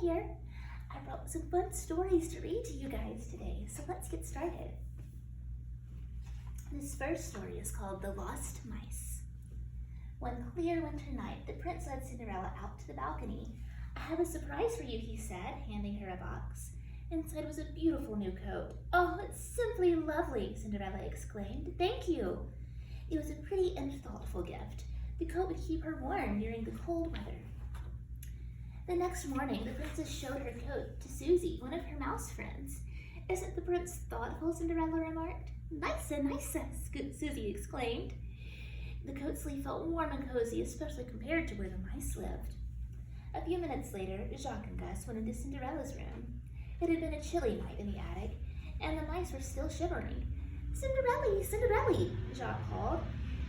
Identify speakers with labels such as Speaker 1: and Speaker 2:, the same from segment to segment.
Speaker 1: here. I brought some fun stories to read to you guys today, so let's get started. This first story is called The Lost Mice. One clear winter night, the prince led Cinderella out to the balcony. I have a surprise for you, he said, handing her a box. Inside was a beautiful new coat. Oh, it's simply lovely, Cinderella exclaimed. Thank you. It was a pretty and thoughtful gift. The coat would keep her warm during the cold weather. The next morning, the princess showed her coat to Susie, one of her mouse friends. Isn't the prince thoughtful, Cinderella remarked. Nice, Susie exclaimed. The coat sleeve felt warm and cozy, especially compared to where the mice lived. A few minutes later, Jacques and Gus went into Cinderella's room. It had been a chilly night in the attic, and the mice were still shivering. Cinderella, Cinderella, Jacques called.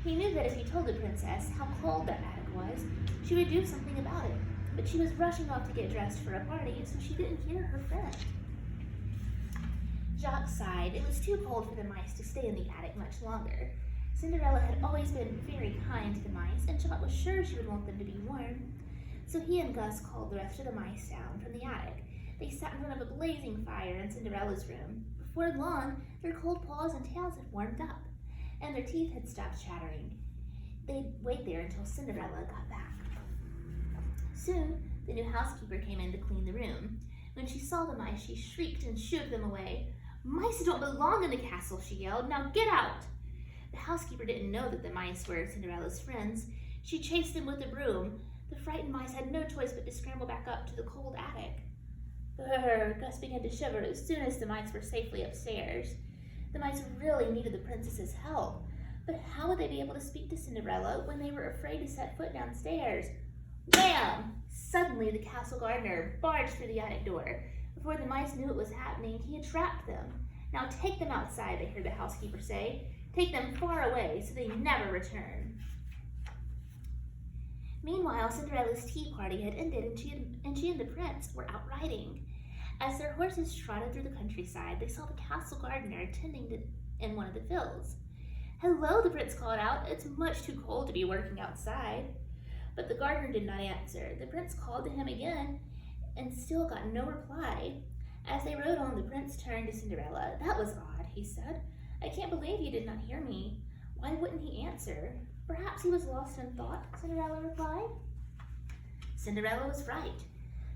Speaker 1: He knew that if he told the princess how cold that attic was, she would do something about it, but she was rushing off to get dressed for a party, so she didn't hear her friend. Jacques sighed. It was too cold for the mice to stay in the attic much longer. Cinderella had always been very kind to the mice, and Jacques was sure she would want them to be warm. So he and Gus called the rest of the mice down from the attic. They sat in front of a blazing fire in Cinderella's room. Before long, their cold paws and tails had warmed up, and their teeth had stopped chattering. They'd wait there until Cinderella got back. Soon, the new housekeeper came in to clean the room. When she saw the mice, she shrieked and shooed them away. Mice don't belong in the castle, she yelled. Now get out! The housekeeper didn't know that the mice were Cinderella's friends. She chased them with a broom. The frightened mice had no choice but to scramble back up to the cold attic. Gus began to shiver as soon as the mice were safely upstairs. The mice really needed the princess's help, but how would they be able to speak to Cinderella when they were afraid to set foot downstairs? Wham! Suddenly, the castle gardener barged through the attic door. Before the mice knew what was happening, he had trapped them. Now take them outside, they heard the housekeeper say. Take them far away so they never return. Meanwhile, Cinderella's tea party had ended, and she and the prince were out riding. As their horses trotted through the countryside, they saw the castle gardener tending in one of the fields. Hello, the prince called out. It's much too cold to be working outside. But the gardener did not answer. The prince called to him again and still got no reply. As they rode on, the prince turned to Cinderella. That was odd, he said. I can't believe you did not hear me. Why wouldn't he answer? Perhaps he was lost in thought, Cinderella replied. Cinderella was right.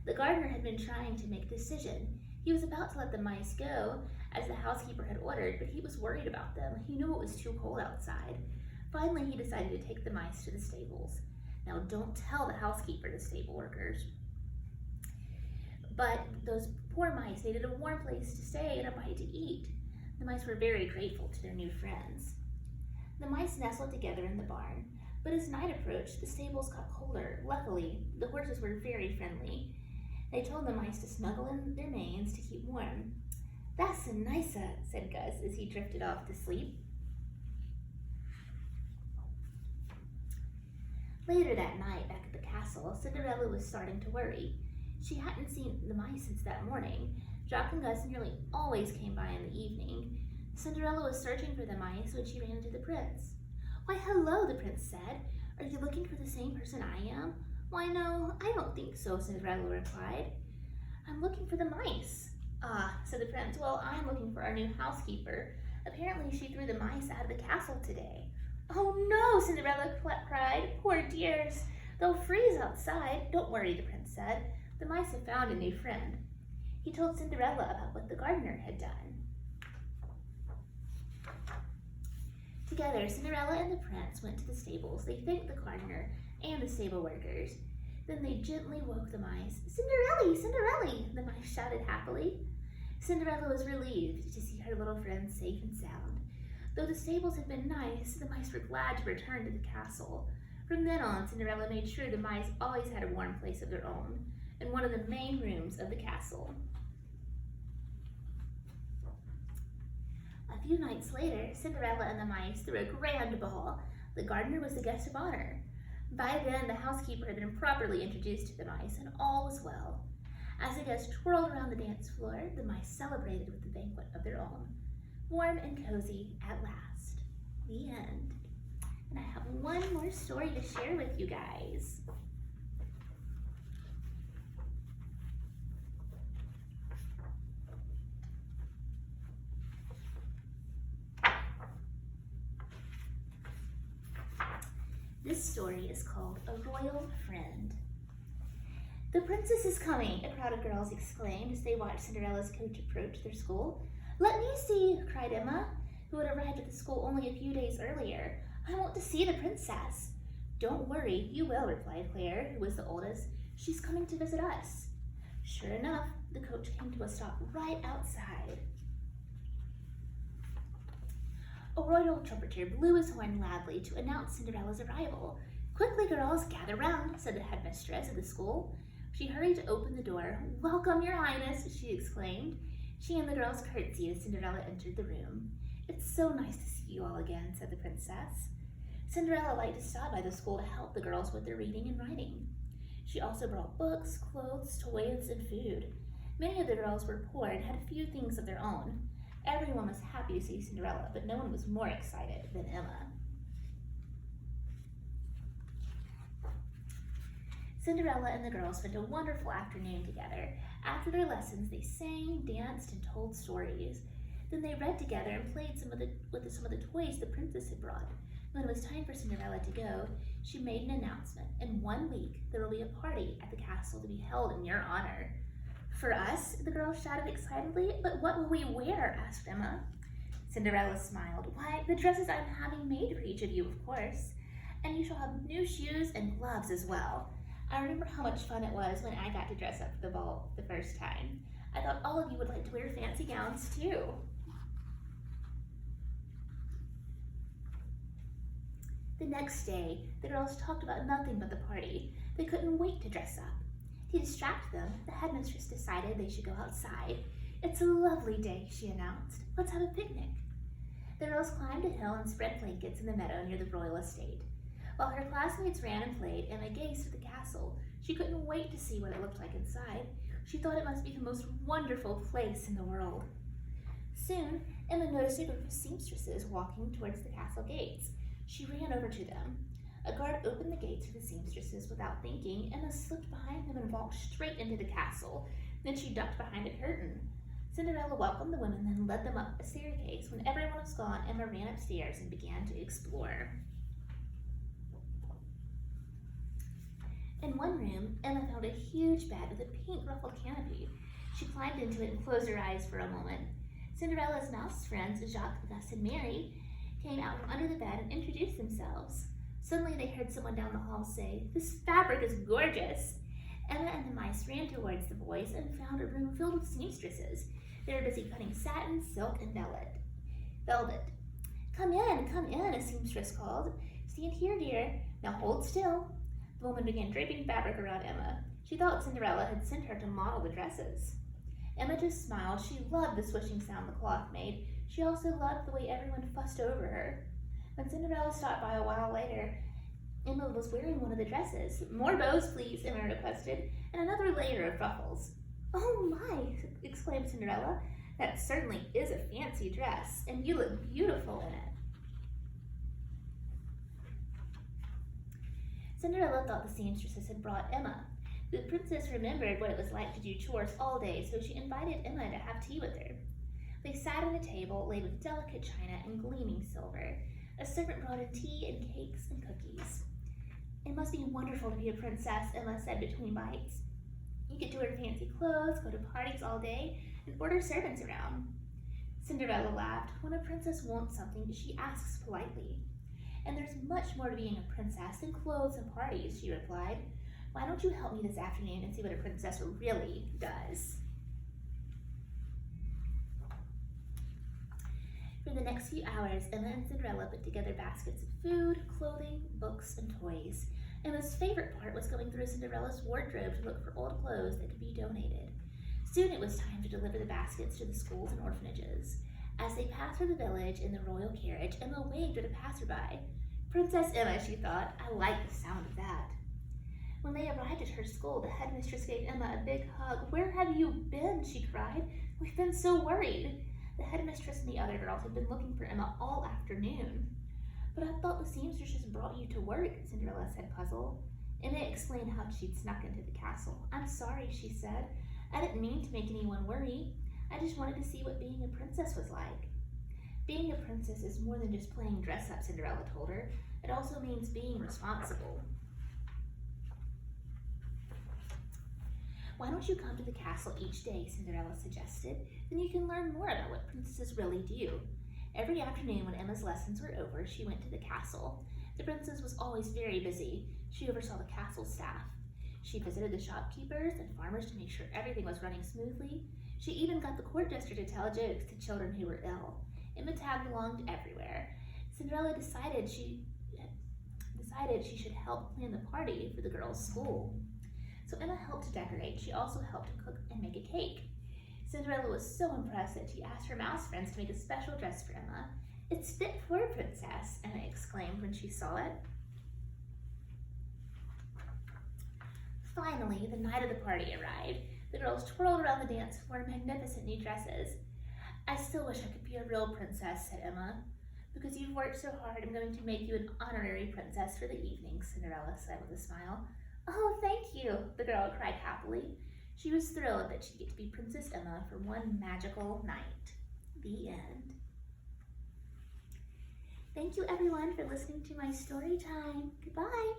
Speaker 1: The gardener had been trying to make a decision. He was about to let the mice go, as the housekeeper had ordered, but he was worried about them. He knew it was too cold outside. Finally, he decided to take the mice to the stables. Now, don't tell the housekeeper, the stable workers. But those poor mice needed a warm place to stay and a bite to eat. The mice were very grateful to their new friends. The mice nestled together in the barn, but as night approached, the stables got colder. Luckily, the horses were very friendly. They told the mice to snuggle in their manes to keep warm. That's nice, said Gus as he drifted off to sleep. Later that night, back at the castle, Cinderella was starting to worry. She hadn't seen the mice since that morning. Jacques and Gus nearly always came by in the evening. Cinderella was searching for the mice when she ran into the prince. Why, hello, the prince said. Are you looking for the same person I am? Why, no, I don't think so, Cinderella replied. I'm looking for the mice. Ah, said the prince. Well, I'm looking for our new housekeeper. Apparently she threw the mice out of the castle today. Oh no, Cinderella cried. Poor dears. They'll freeze outside. Don't worry, the prince said. The mice have found a new friend. He told Cinderella about what the gardener had done. Together, Cinderella and the prince went to the stables. They thanked the gardener and the stable workers. Then they gently woke the mice. Cinderella, Cinderella, the mice shouted happily. Cinderella was relieved to see her little friends safe and sound. Though the stables had been nice, the mice were glad to return to the castle. From then on, Cinderella made sure the mice always had a warm place of their own in one of the main rooms of the castle. A few nights later, Cinderella and the mice threw a grand ball. The gardener was the guest of honor. By then, the housekeeper had been properly introduced to the mice, and all was well. As the guests twirled around the dance floor, the mice celebrated with a banquet of their own. Warm and cozy at last. The end. And I have one more story to share with you guys. story is called A Royal Friend. "The princess is coming," a crowd of girls exclaimed as they watched Cinderella's coach approach their school. "Let me see," cried Emma, who had arrived at the school only a few days earlier. "I want to see the princess." "Don't worry, you will," replied Claire, who was the oldest. "She's coming to visit us." Sure enough, the coach came to a stop right outside. A royal trumpeter blew his horn loudly to announce Cinderella's arrival. "Quickly, girls, gather round," said the headmistress of the school. She hurried to open the door. "Welcome, your highness," she exclaimed. She and the girls curtsied as Cinderella entered the room. "It's so nice to see you all again," said the princess. Cinderella liked to stop by the school to help the girls with their reading and writing. She also brought books, clothes, toys, and food. Many of the girls were poor and had few things of their own. Everyone was happy to see Cinderella, but no one was more excited than Emma. Cinderella and the girls spent a wonderful afternoon together. After their lessons, they sang, danced, and told stories. Then they read together and played with some of the toys the princess had brought. When it was time for Cinderella to go, she made an announcement. "In 1 week, there will be a party at the castle to be held in your honor." "For us?" the girls shouted excitedly. "But what will we wear?" asked Emma. Cinderella smiled. "Why, the dresses I'm having made for each of you, of course. And you shall have new shoes and gloves as well. I remember how much fun it was when I got to dress up for the ball the first time. I thought all of you would like to wear fancy gowns too." The next day, the girls talked about nothing but the party. They couldn't wait to dress up. To distract them, the headmistress decided they should go outside. "It's a lovely day," she announced. "Let's have a picnic." The girls climbed a hill and spread blankets in the meadow near the royal estate. While her classmates ran and played, Emma gazed at the castle. She couldn't wait to see what it looked like inside. She thought it must be the most wonderful place in the world. Soon, Emma noticed a group of seamstresses walking towards the castle gates. She ran over to them. A guard opened the gates for the seamstresses without thinking. Emma slipped behind them and walked straight into the castle. Then she ducked behind a curtain. Cinderella welcomed the women, then led them up a staircase. When everyone was gone, Emma ran upstairs and began to explore. In one room, Emma found a huge bed with a pink ruffled canopy. She climbed into it and closed her eyes for a moment. Cinderella's mouse friends, Jacques, Gus, and Mary, came out from under the bed and introduced themselves. Suddenly they heard someone down the hall say, "This fabric is gorgeous." Emma and the mice ran towards the boys and found a room filled with seamstresses. They were busy cutting satin, silk, and velvet. Come in," a seamstress called. "Stand here, dear. Now hold still." The woman began draping fabric around Emma. She thought Cinderella had sent her to model the dresses. Emma just smiled. She loved the swishing sound the cloth made. She also loved the way everyone fussed over her. When Cinderella stopped by a while later, Emma was wearing one of the dresses. "More bows, please," Emma requested, "and another layer of ruffles." "Oh my!" exclaimed Cinderella. "That certainly is a fancy dress, and you look beautiful in it." Cinderella thought the seamstresses had brought Emma. The princess remembered what it was like to do chores all day, so she invited Emma to have tea with her. They sat at a table laid with delicate china and gleaming silver. A servant brought in tea and cakes and cookies. "It must be wonderful to be a princess," Emma said between bites. "You get to wear fancy clothes, go to parties all day, and order servants around." Cinderella laughed. When a princess wants something, she asks politely. "And there's much more to being a princess than clothes and parties," she replied. "Why don't you help me this afternoon and see what a princess really does?" For the next few hours, Emma and Cinderella put together baskets of food, clothing, books, and toys. Emma's favorite part was going through Cinderella's wardrobe to look for old clothes that could be donated. Soon it was time to deliver the baskets to the schools and orphanages. As they passed through the village in the royal carriage, Emma waved at a passerby. "Princess Emma," she thought. "I like the sound of that." When they arrived at her school, the headmistress gave Emma a big hug. "Where have you been?" she cried. "We've been so worried." The headmistress and the other girls had been looking for Emma all afternoon. "But I thought the seamstresses brought you to work," Cinderella said, puzzled. Emma explained how she'd snuck into the castle. "I'm sorry," she said. "I didn't mean to make anyone worry. I just wanted to see what being a princess was like." "Being a princess is more than just playing dress up," Cinderella told her. It also means being responsible. Why don't you come to the castle each day, Cinderella suggested. Then you can learn more about what princesses really do. Every afternoon when Emma's lessons were over, she went to the castle. The princess was always very busy. She oversaw the castle staff. She visited the shopkeepers and farmers to make sure everything was running smoothly. She even got the court jester to tell jokes to children who were ill. Emma tagged along everywhere. Cinderella decided she should help plan the party for the girls' school. So Emma helped to decorate. She also helped to cook and make a cake. Cinderella was so impressed that she asked her mouse friends to make a special dress for Emma. "It's fit for a princess," Emma exclaimed when she saw it. Finally, the night of the party arrived. The girls twirled around the dance floor in magnificent new dresses. "I still wish I could be a real princess," said Emma. "Because you've worked so hard, I'm going to make you an honorary princess for the evening," Cinderella said with a smile. "Oh, thank you," the girl cried happily. She was thrilled that she'd get to be Princess Emma for one magical night. The end. Thank you everyone for listening to my story time. Goodbye.